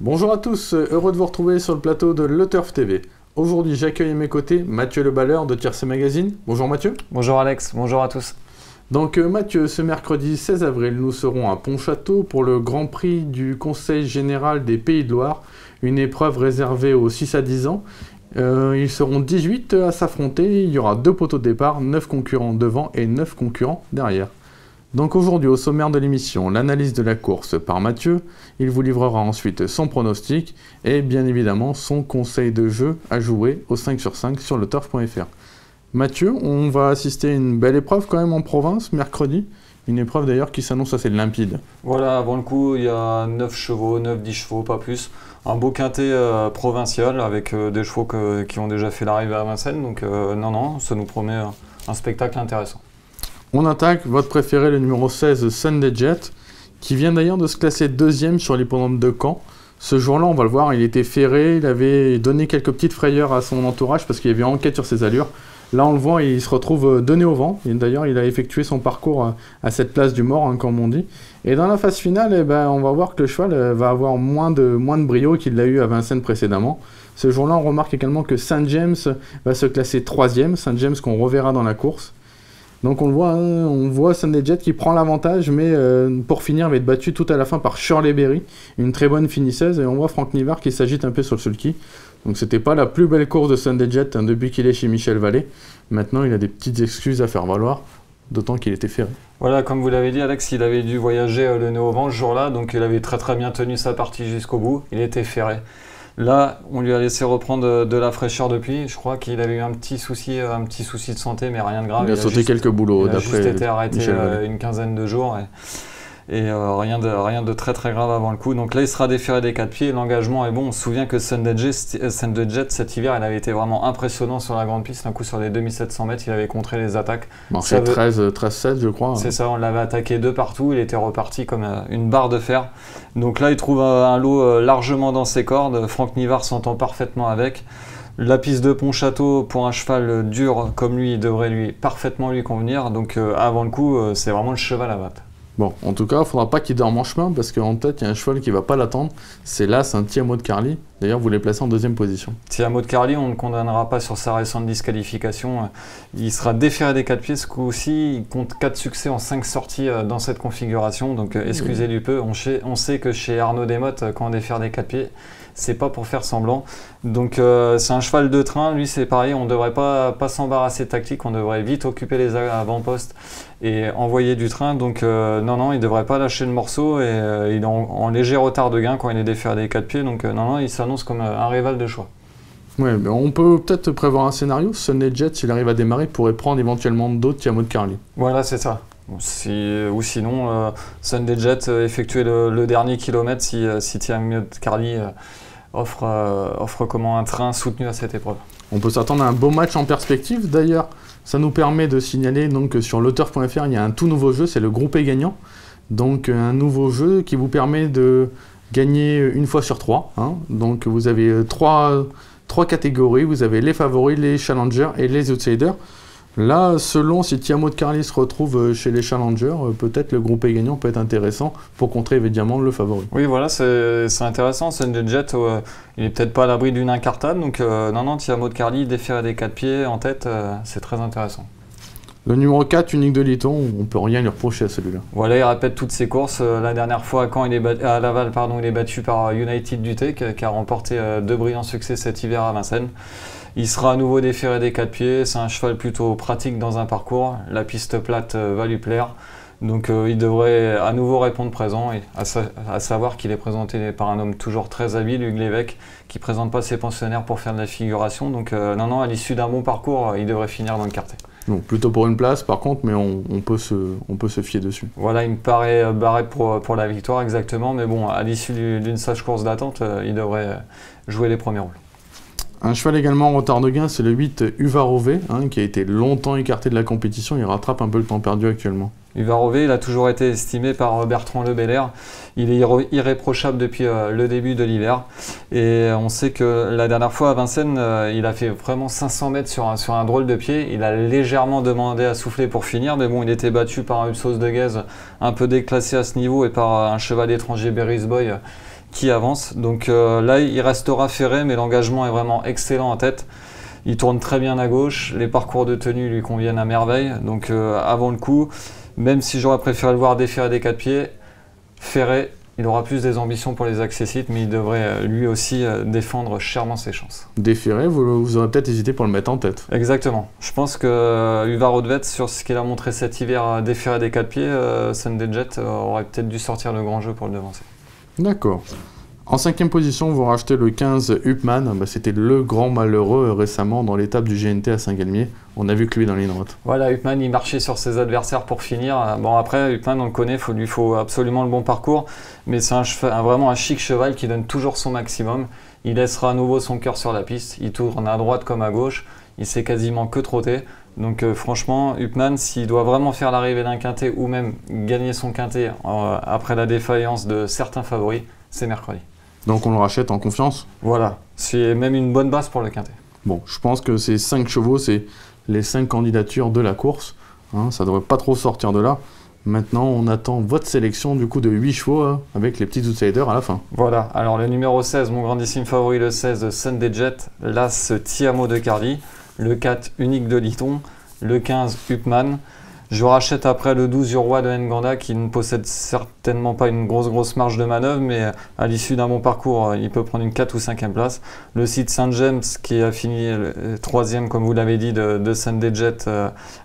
Bonjour à tous, heureux de vous retrouver sur le plateau de Le Turf TV. Aujourd'hui, j'accueille à mes côtés Mathieu Le Balleur de Tiercé Magazine. Bonjour Mathieu. Bonjour Alex, bonjour à tous. Donc Mathieu, ce mercredi 16 avril, nous serons à Pontchâteau pour le Grand Prix du Conseil Général des Pays de Loire, une épreuve réservée aux 6 à 10 ans. Ils seront 18 à s'affronter, il y aura 2 poteaux de départ, 9 concurrents devant et 9 concurrents derrière. Donc aujourd'hui, au sommaire de l'émission, l'analyse de la course par Mathieu, il vous livrera ensuite son pronostic et bien évidemment son conseil de jeu à jouer au 5 sur 5 sur leturf.fr. Mathieu, on va assister à une belle épreuve quand même en province, mercredi. Une épreuve d'ailleurs qui s'annonce assez limpide. Voilà, avant le coup, il y a 9 chevaux, 9-10 chevaux, pas plus. Un beau quintet provincial avec des chevaux qui ont déjà fait l'arrivée à Vincennes. Donc non, ça nous promet un spectacle intéressant. On attaque votre préféré, le numéro 16, Sunday Jet, qui vient d'ailleurs de se classer deuxième sur l'hippodrome de Caen. Ce jour-là, on va le voir, il était ferré, il avait donné quelques petites frayeurs à son entourage parce qu'il y avait enquête sur ses allures. Là, on le voit, il se retrouve donné au vent. Et d'ailleurs, il a effectué son parcours à cette place du mort, hein, comme on dit. Et dans la phase finale, on va voir que le cheval va avoir moins de brio qu'il l'a eu à Vincennes précédemment. Ce jour-là, on remarque également que Saint James va se classer 3e. Saint James qu'on reverra dans la course. Donc on le voit, hein, on voit Sunday Jet qui prend l'avantage, mais pour finir, va être battu tout à la fin par Shirley Berry, une très bonne finisseuse. Et on voit Franck Nivard qui s'agite un peu sur le sulky. Donc c'était pas la plus belle course de Sunday Jet hein, depuis qu'il est chez Michel Vallée. Maintenant, il a des petites excuses à faire valoir, d'autant qu'il était ferré. Voilà, comme vous l'avez dit Alex, il avait dû voyager le nez au vent ce jour-là, donc il avait très bien tenu sa partie jusqu'au bout. Il était ferré. Là, on lui a laissé reprendre de la fraîcheur depuis. Je crois qu'il avait eu un petit souci de santé, mais rien de grave. Il a sauté quelques boulots d'après Michel Vallée. Il a juste été arrêté une quinzaine de jours. Et rien de très grave avant le coup. Donc là, il sera déféré des 4 pieds. L'engagement est bon. On se souvient que Sunday Jet, cet hiver, il avait été vraiment impressionnant sur la grande piste. Un coup, sur les 2700 mètres, il avait contré les attaques. C'est 13-7, je crois. C'est ça, on l'avait attaqué de partout. Il était reparti comme une barre de fer. Donc là, il trouve un lot largement dans ses cordes. Franck Nivard s'entend parfaitement avec. La piste de Pontchâteau, pour un cheval dur comme lui, devrait parfaitement lui convenir. Donc avant le coup, c'est vraiment le cheval à battre. Bon, en tout cas, il ne faudra pas qu'il dorme en chemin parce qu'en tête, il y a un cheval qui ne va pas l'attendre. C'est là, c'est un Tiamo de Carly. D'ailleurs, vous les placez en 2e position. Tiamo de Carly, on ne le condamnera pas sur sa récente disqualification. Il sera déféré des 4 pieds. Ce coup-ci, il compte 4 succès en 5 sorties dans cette configuration. Donc, excusez-lui peu. On sait que chez Arnaud Desmottes, quand on défère des 4 pieds, c'est pas pour faire semblant. Donc c'est un cheval de train, lui c'est pareil, on ne devrait pas s'embarrasser de tactique, on devrait vite occuper les avant-postes et envoyer du train. Donc non, il ne devrait pas lâcher le morceau et il est en léger retard de gain quand il est déféré des 4 pieds. Donc non, il s'annonce comme un rival de choix. Ouais, mais on peut peut-être prévoir un scénario. Sunday Jet, s'il arrive à démarrer, pourrait prendre éventuellement d'autres Tiamo de Carly. Voilà, c'est ça. Ou sinon, Sunday Jet effectuer le dernier kilomètre si Tiamo de Carly offre comment un train soutenu à cette épreuve. On peut s'attendre à un beau match en perspective. D'ailleurs, ça nous permet de signaler donc, que sur leturf.fr, il y a un tout nouveau jeu, c'est le groupé gagnant. Donc un nouveau jeu qui vous permet de gagner une fois sur 3. Hein. Donc vous avez trois catégories, vous avez les favoris, les challengers et les outsiders. Là, selon si Tiamo de Carly se retrouve chez les challengers, peut-être le groupé gagnant peut être intéressant pour contrer évidemment le favori. Oui, voilà, c'est intéressant. Sunday Jet, il n'est peut-être pas à l'abri d'une incartade. Donc non, Tiamo de Carly déféré des 4 pieds en tête, c'est très intéressant. Le numéro 4, Unique de Liton, on ne peut rien lui reprocher à celui-là. Voilà, il répète toutes ses courses. La dernière fois, à Laval, il est battu par United Duté, qui a remporté 2 brillants succès cet hiver à Vincennes. Il sera à nouveau déféré des 4 pieds. C'est un cheval plutôt pratique dans un parcours. La piste plate va lui plaire. Donc il devrait à nouveau répondre présent, et à savoir qu'il est présenté par un homme toujours très habile, Hugues Lévesque, qui ne présente pas ses pensionnaires pour faire de la figuration. Donc non, à l'issue d'un bon parcours, il devrait finir dans le quartet. Bon, plutôt pour une place par contre, mais on peut se fier dessus. Voilà, il me paraît barré pour la victoire exactement, mais bon, à l'issue d'une sage course d'attente, il devrait jouer les premiers rôles. Un cheval également en retard de gain, c'est le 8 Uvarové, hein, qui a été longtemps écarté de la compétition. Il rattrape un peu le temps perdu actuellement. Uvarové, il a toujours été estimé par Bertrand Le Belair. Il est irréprochable depuis le début de l'hiver. Et on sait que la dernière fois à Vincennes, il a fait vraiment 500 mètres sur un drôle de pied. Il a légèrement demandé à souffler pour finir. Mais bon, il était battu par une sauce de Guèze un peu déclassée à ce niveau et par un cheval étranger, Berry's Boy, qui avance. Donc là, il restera ferré, mais l'engagement est vraiment excellent en tête. Il tourne très bien à gauche, les parcours de tenue lui conviennent à merveille. Donc avant le coup, même si j'aurais préféré le voir déferrer des 4 pieds, ferré, il aura plus des ambitions pour les accessites, mais il devrait lui aussi défendre chèrement ses chances. Déféré, vous aurez peut-être hésité pour le mettre en tête. Exactement. Je pense que Uvar Odvet, sur ce qu'il a montré cet hiver déferré des 4 pieds, Sunday Jet aurait peut-être dû sortir le grand jeu pour le devancer. D'accord. En 5e position, vous rachetez le 15 Upman. C'était le grand malheureux récemment dans l'étape du GNT à Saint-Galmier. On a vu que lui dans les droite. Voilà, Upman, il marchait sur ses adversaires pour finir. Bon, après, Upman, on le connaît, il lui faut absolument le bon parcours. Mais c'est vraiment un chic cheval qui donne toujours son maximum. Il laissera à nouveau son cœur sur la piste. Il tourne à droite comme à gauche. Il sait quasiment que trotter. Donc franchement, Upman, s'il doit vraiment faire l'arrivée d'un quintet ou même gagner son quintet après la défaillance de certains favoris, c'est mercredi. Donc on le rachète en confiance. Voilà, c'est même une bonne base pour le quintet. Bon, je pense que ces 5 chevaux, c'est les 5 candidatures de la course. Ça ne devrait pas trop sortir de là. Maintenant, on attend votre sélection du coup de 8 chevaux avec les petits outsiders à la fin. Voilà, alors le numéro 16, mon grandissime favori, le 16, Sunday Jet, l'As Tiamo de Carly, le 4, Unique de Liton, le 15, Upman. Je rachète après le 12 du Roi de Nganda qui ne possède certainement pas une grosse marge de manœuvre, mais à l'issue d'un bon parcours, il peut prendre une 4 ou 5e place. Le site Saint James qui a fini 3e, comme vous l'avez dit, de Sunday Jet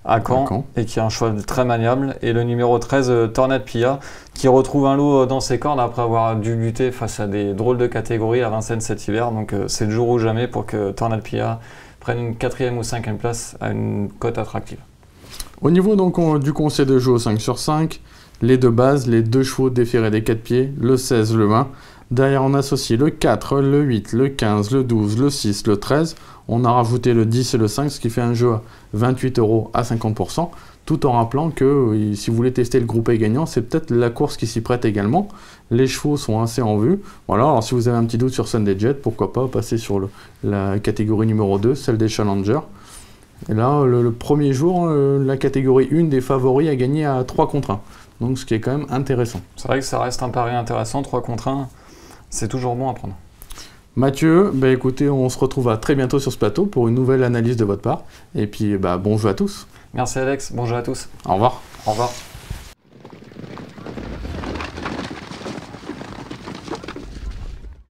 à Caen et qui est un cheval très maniable. Et le numéro 13, Tornade Pia, qui retrouve un lot dans ses cordes après avoir dû lutter face à des drôles de catégories à Vincennes cet hiver. Donc c'est le jour ou jamais pour que Tornade Pia prenne une 4e ou 5e place à une cote attractive. Au niveau donc, du conseil de jeu au 5 sur 5, les deux bases, les 2 chevaux déférés des 4 pieds, le 16, le 20. Derrière, on associe le 4, le 8, le 15, le 12, le 6, le 13. On a rajouté le 10 et le 5, ce qui fait un jeu à 28 € à 50%, tout en rappelant que si vous voulez tester le groupé gagnant, c'est peut-être la course qui s'y prête également. Les chevaux sont assez en vue. Voilà, alors si vous avez un petit doute sur Sunday Jet, pourquoi pas passer sur la catégorie numéro 2, celle des challengers. Et là, le premier jour, la catégorie 1 des favoris a gagné à 3 contre 1. Donc ce qui est quand même intéressant. C'est vrai que ça reste un pari intéressant, 3 contre 1, c'est toujours bon à prendre. Mathieu, écoutez, on se retrouve à très bientôt sur ce plateau pour une nouvelle analyse de votre part. Et puis bon jeu à tous. Merci Alex, bon jeu à tous. Au revoir. Au revoir.